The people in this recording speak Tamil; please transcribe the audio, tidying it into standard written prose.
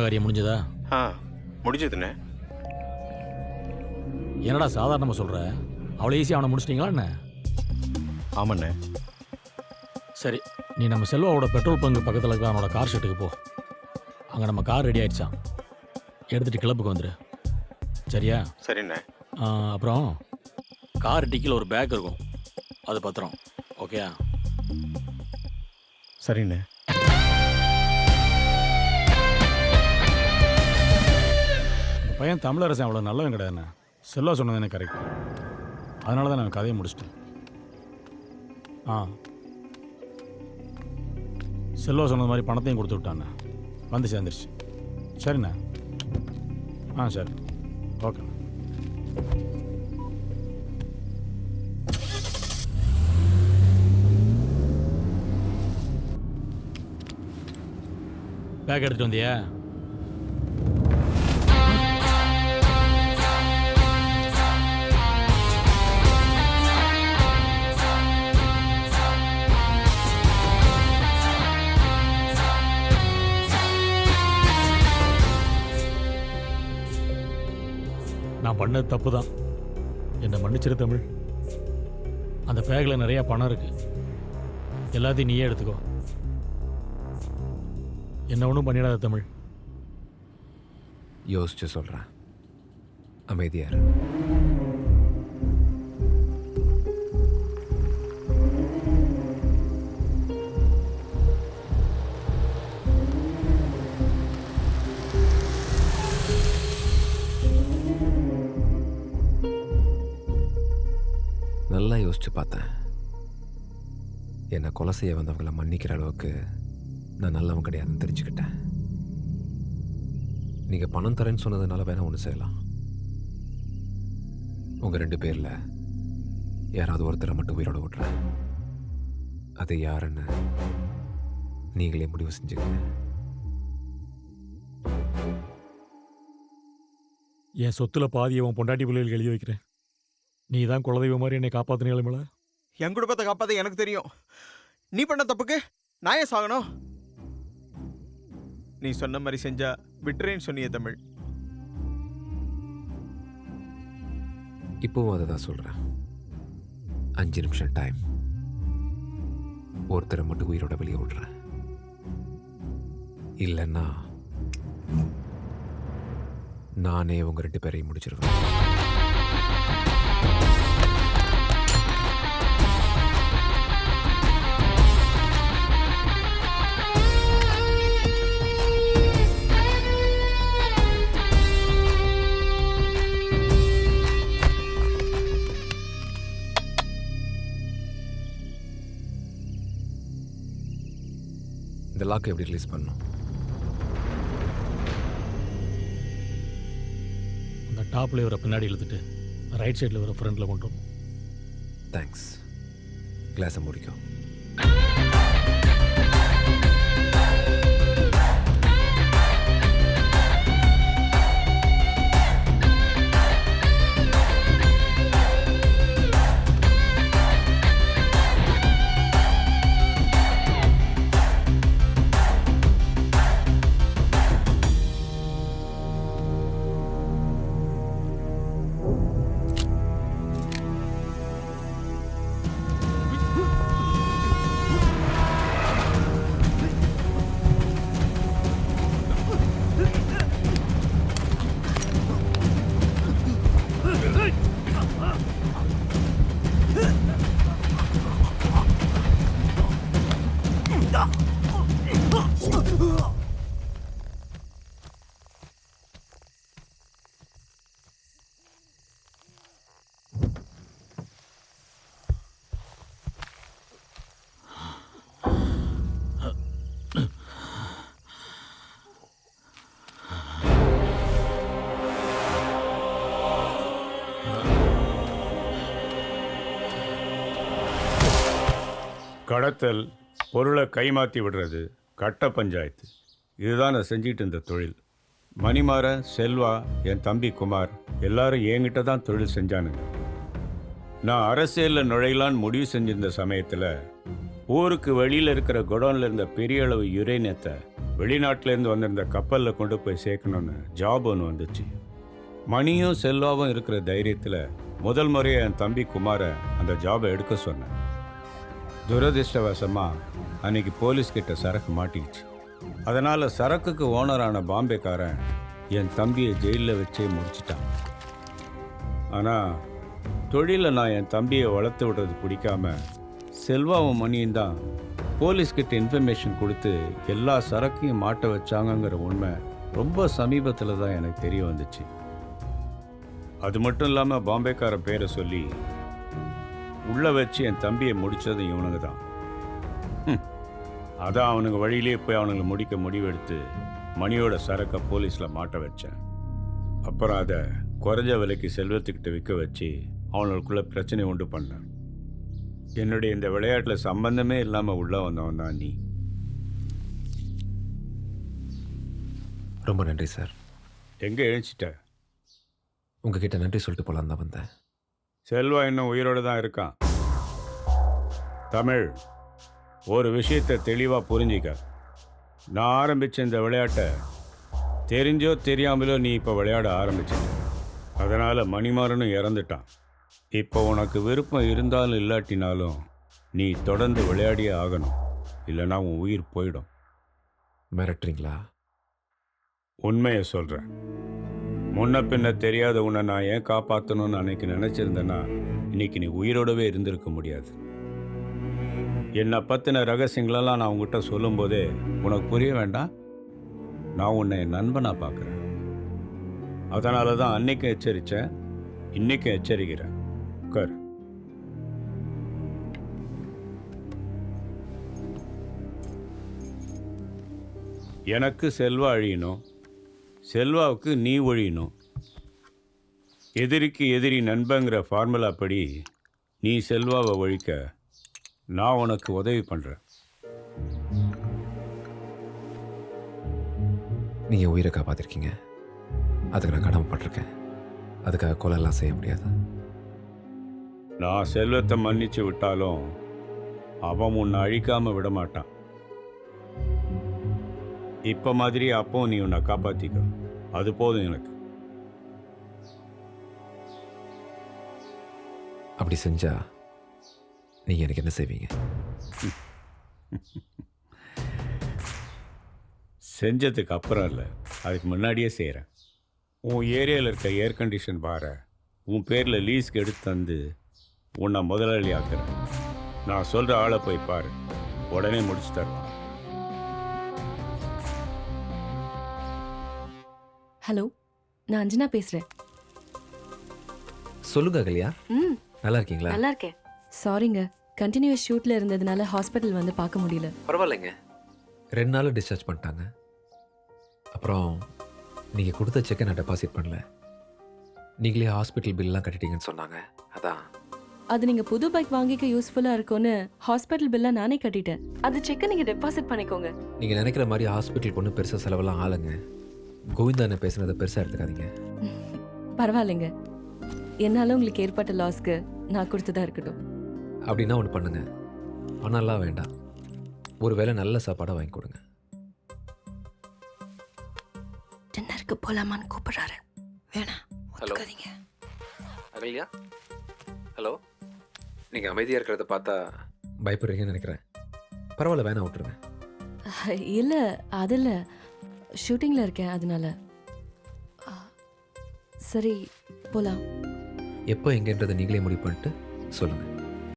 காரியம் முடிஞ்சதா? ஆ முடிஞ்சதுண்ணே. என்னடா சாதாரணமாக சொல்கிற? அவ்வளோ ஈஸியாக அவனை முடிச்சிட்டிங்களா என்ன? ஆமாண்ணே. சரி, நீ நம்ம செல்வாவோட பெட்ரோல் பங்கு பக்கத்தில் இருக்க அவனோட கார் ஷெட்டுக்கு போ. அங்கே நம்ம கார் ரெடி ஆயிடுச்சான். எடுத்துகிட்டு கிளப்புக்கு வந்துடு. சரியா? சரிண்ணே. அப்புறம் கார் டிக்கியில் ஒரு பேக் இருக்கும், அது பத்திரம். ஓகேயா? சரிண்ணே. இந்த பையன் தமிழரசன் அவ்வளோ நல்லவன் கிடையாதுண்ணே. செல்வா சொன்னது எனக்கு கரெக்ட். அதனால தான் நான் கதையை முடிச்சிட்டேன். செல்வா சொன்னது மாதிரி பணத்தையும் கொடுத்து விட்டாண்ணே. வந்து சேர்ந்துருச்சு. சரிண்ணே. சரி, ஓகே. பேக் எடுத்துட்டு வந்தியா? நான் பண்ணது தப்பு தான், என்னை மன்னிச்சிரு தமிழ். அந்த பேக்கில் நிறைய பணம் இருக்கு, எல்லாத்தையும் நீயே எடுத்துக்கோ. என்ன ஒன்றும் பண்ணிடாத தமிழ். யோசிச்சு சொல்கிறேன், அமைதியார். நல்லா யோசிச்சு பார்த்தேன். என்னை கொலை செய்ய வந்தவங்களை மன்னிக்கிற அளவுக்கு நான் நல்லவன் கிடையாதுன்னு தெரிஞ்சுக்கிட்டேன். நீங்கள் பணம் தரேன்னு சொன்னதுனால வேணா ஒன்று செய்யலாம். உங்கள் 2 பேரில் யாராவது ஒருத்தரை மட்டும் உயிரோட விட்றேன். அது யாருன்னு நீங்களே முடிவு செஞ்சுக்கங்க. என் சொத்துல பாதியை உன் பொண்டாட்டி பிள்ளைகளுக்கு எழுதி வைக்கிறேன். நீ தான் குலதெய்வம் மாதிரி என்னை காப்பாற்றினீங்கள. என் குடும்பத்தை காப்பாற்ற எனக்கு தெரியும். நீ பண்ண தப்புக்கு நான் ஏன் சாகணும்? நீ சொன்ன மாதிரி செஞ்சா விட்டுறேன்னு சொன்னிய தமிழ். இப்போவும் அதை தான் சொல்கிறேன். 5 நிமிஷம் டைம். ஒருத்தரை மட்டும் உயிரோட வெளியே விடுறேன். இல்லைன்னா நானே உங்கள் 2 பேரையும் முடிச்சிருவேன். இந்த லாக்கை எப்படி ரிலீஸ் பண்ணணும்? அந்த டாப்ல இவரை பின்னாடி இழுத்துட்டு ரைட் சைடில் இவரை ஃப்ரண்டில் கொண்டு வரும். தேங்க்ஸ். கிளாஸை முடிக்கும். கடத்தல், பொருளை கைமாற்றி விடுறது, கட்ட பஞ்சாயத்து, இதுதான் நான் செஞ்சிட்டு இருந்த தொழில். மணிமாறன், செல்வா, என் தம்பி குமார் எல்லாரும் என்கிட்ட தான் தொழில் செஞ்சானுங்க. நான் அரசியலில் நுழையலான்னு முடிவு செஞ்சிருந்த சமயத்தில் ஊருக்கு வெளியில் இருக்கிற குடோனில் இருந்த பெரிய அளவு யுரேனியத்தை வெளிநாட்டிலேருந்து வந்திருந்த கப்பலில் கொண்டு போய் சேர்க்கணும்னு ஜாப் ஒன்று வந்துச்சு. மணியும் செல்வாவும் இருக்கிற தைரியத்தில் முதல் முறையாக என் தம்பி குமாரை அந்த ஜாபை எடுக்க சொன்னேன். துரதிர்ஷ்டவசமாக அன்னைக்கு போலீஸ்கிட்ட சரக்கு மாட்டிக்கிச்சு. அதனால் சரக்குக்கு ஓனரான பாம்பேக்காரன் என் தம்பியை ஜெயிலில் வச்சே முடிச்சிட்டான். ஆனால் தொழிலில் நான் என் தம்பியை வளர்த்து விடுறது பிடிக்காம செல்வாவும் மணியும் தான் போலீஸ்கிட்ட இன்ஃபர்மேஷன் கொடுத்து எல்லா சரக்கையும் மாட்ட வச்சாங்கங்கிற உண்மை ரொம்ப சமீபத்தில் தான் எனக்கு தெரிய வந்துச்சு. அது மட்டும் இல்லாமல் பாம்பேக்கார பேரை சொல்லி உள்ளே வச்சு என் தம்பியை முடித்தது இவனுங்க தான். அதான் அவனுங்க வழியிலே போய் அவனுங்களை முடிக்க முடிவெடுத்து மணியோட சரக்கை போலீஸில் மாட்ட வச்சேன். அப்புறம் அதை குறைஞ்ச விலைக்கு செல்வத்துக்கிட்ட விற்க வச்சு அவனுக்குள்ள பிரச்சனை உண்டு பண்ணேன். என்னுடைய இந்த விளையாட்டில் சம்பந்தமே இல்லாமல் உள்ளே வந்தவன் தான் நீ. ரொம்ப நன்றி சார். எங்கே எழுச்சிட்ட? உங்ககிட்ட நன்றி சொல்லிட்டு போகலான்னு தான் வந்தேன். செல்வா இன்னும் உயிரோடு தான் இருக்கான். தமிழ், ஒரு விஷயத்தை தெளிவாக புரிஞ்சிக்க. நான் ஆரம்பித்த இந்த விளையாட்டை தெரிஞ்சோ தெரியாமலோ நீ இப்போ விளையாட ஆரம்பிச்சிட்ட. அதனால் மணிமாறனும் இறந்துட்டான். இப்போ உனக்கு விருப்பம் இருந்தாலும் இல்லாட்டினாலும் நீ தொடர்ந்து விளையாடியே ஆகணும், இல்லைன்னா உன் உயிர் போயிடும். மிரட்டுறீங்களா? உண்மையை சொல்கிறேன். முன்ன பின்ன தெரியாத உன்னை நான் ஏன் காப்பாற்றணும்னு அன்னைக்கு நினச்சிருந்தேன்னா இன்னைக்கு நீ உயிரோடவே இருந்திருக்க முடியாது. என்னை பற்றின ரகசியங்களெல்லாம் நான் உங்ககிட்ட சொல்லும்போதே உனக்கு புரிய வேண்டாம். நான் உன்னை என் நண்பனாக பார்க்குறேன். அதனால தான் அன்னைக்கும் எச்சரித்தேன், இன்னைக்கும் எச்சரிக்கிறேன். உட்கார். எனக்கு செல்வா அழியணும், செல்வாவுக்கு நீ ஒழியணும். எதிரிக்கு எதிரி நண்பங்கிற ஃபார்முலா படி நீ செல்வாவை ஒழிக்க நான் உனக்கு உதவி பண்ணுறேன். நீங்கள் உயிரை காப்பாற்றிருக்கீங்க, அதுக்கு நான் கடமைப்பட்டிருக்கேன். அதுக்காக கொலையெல்லாம் செய்ய முடியாது. நான் செல்வத்தை மன்னிச்சு விட்டாலும் அவன் உன்னை அழிக்காமல் விட மாட்டான். இப்போ மாதிரி அப்போ நீ உன்னை காப்பாற்றிக்க, அது போதும் எனக்கு. அப்படி செஞ்சா நீங்கள் எனக்கு என்ன செய்வீங்க? செஞ்சதுக்கு அப்புறம் இல்லை, அதுக்கு முன்னாடியே செய்கிறேன். உன் ஏரியாவில் இருக்க ஏர் கண்டிஷன் பாரை உன் பேரில் லீஸ்க்கு எடுத்து தந்து உன்னை முதலாளி ஆக்குறேன். நான் சொல்கிற ஆளை போய் பாரு, உடனே முடிச்சு தரலாம். ஹலோ, நான் அஞ்சனா பேசுறேன். சொல்லுங்க அகல்யா, ம், நல்லா இருக்கீங்களா? நல்லா இருக்கேன். சாரிங்க, கண்டினியூஸ் ஷூட்ல இருந்ததுனால ஹாஸ்பிட்டல் வந்து பார்க்க முடியல. பரவாயில்லைங்க, 2 நாள் டிஸ்சார்ஜ் பண்ணிட்டாங்க. அப்புறம் நீங்கள் கொடுத்த செக்கை நான் டெபாசிட் பண்ணல. நீங்களே ஹாஸ்பிட்டல் பில்லாம் கட்டிட்டீங்கன்னு சொன்னாங்க. அதான் அது நீங்க புது பைக் வாங்கிக்க யூஸ்ஃபுல்லா இருக்கும்னு ஹாஸ்பிட்டல் பில்ல நானே கட்டிட்டேன். அது செக்கை நீங்க டெபாசிட் பண்ணிக்கோங்க. நீங்கள் நினைக்கிற மாதிரி ஹாஸ்பிட்டலுக்கு ஒன்றும் பெருசாக செலவெல்லாம் ஆளுங்க. கோவிந்தா என்ன பேசுனதை பெருசாக எடுத்துக்காதீங்க. பரவாயில்லைங்க, என்னால உங்களுக்கு ஏற்பட்ட லாஸ்க்கு நான் கொடுத்ததா இருக்கட்டும். அப்படின்னா ஒன்று பண்ணுங்க, பணம்லாம் வேண்டாம், ஒரு வேளை நல்ல சாப்பாடாக வாங்கி கொடுங்க. டின்னருக்கு போலாமான்னு கூப்பிடுறாரு. வேணாம், ஹலோ ஒத்துக்காதீங்க. அகல்யா, ஹலோ. நீங்கள் அமைதியாக இருக்கிறத பார்த்தா பயப்படுறீங்கன்னு நினைக்கிறேன். பரவாயில்ல, வேணாம், விட்டுருங்க. இல்ல, அது இல்ல, ஷூட்டிங்ல இருக்கேன் அதனால. சரி, போலாம். எப்போ எங்கன்றதை நீங்களே முடிவு பண்ணிட்டு சொல்லுங்கள்.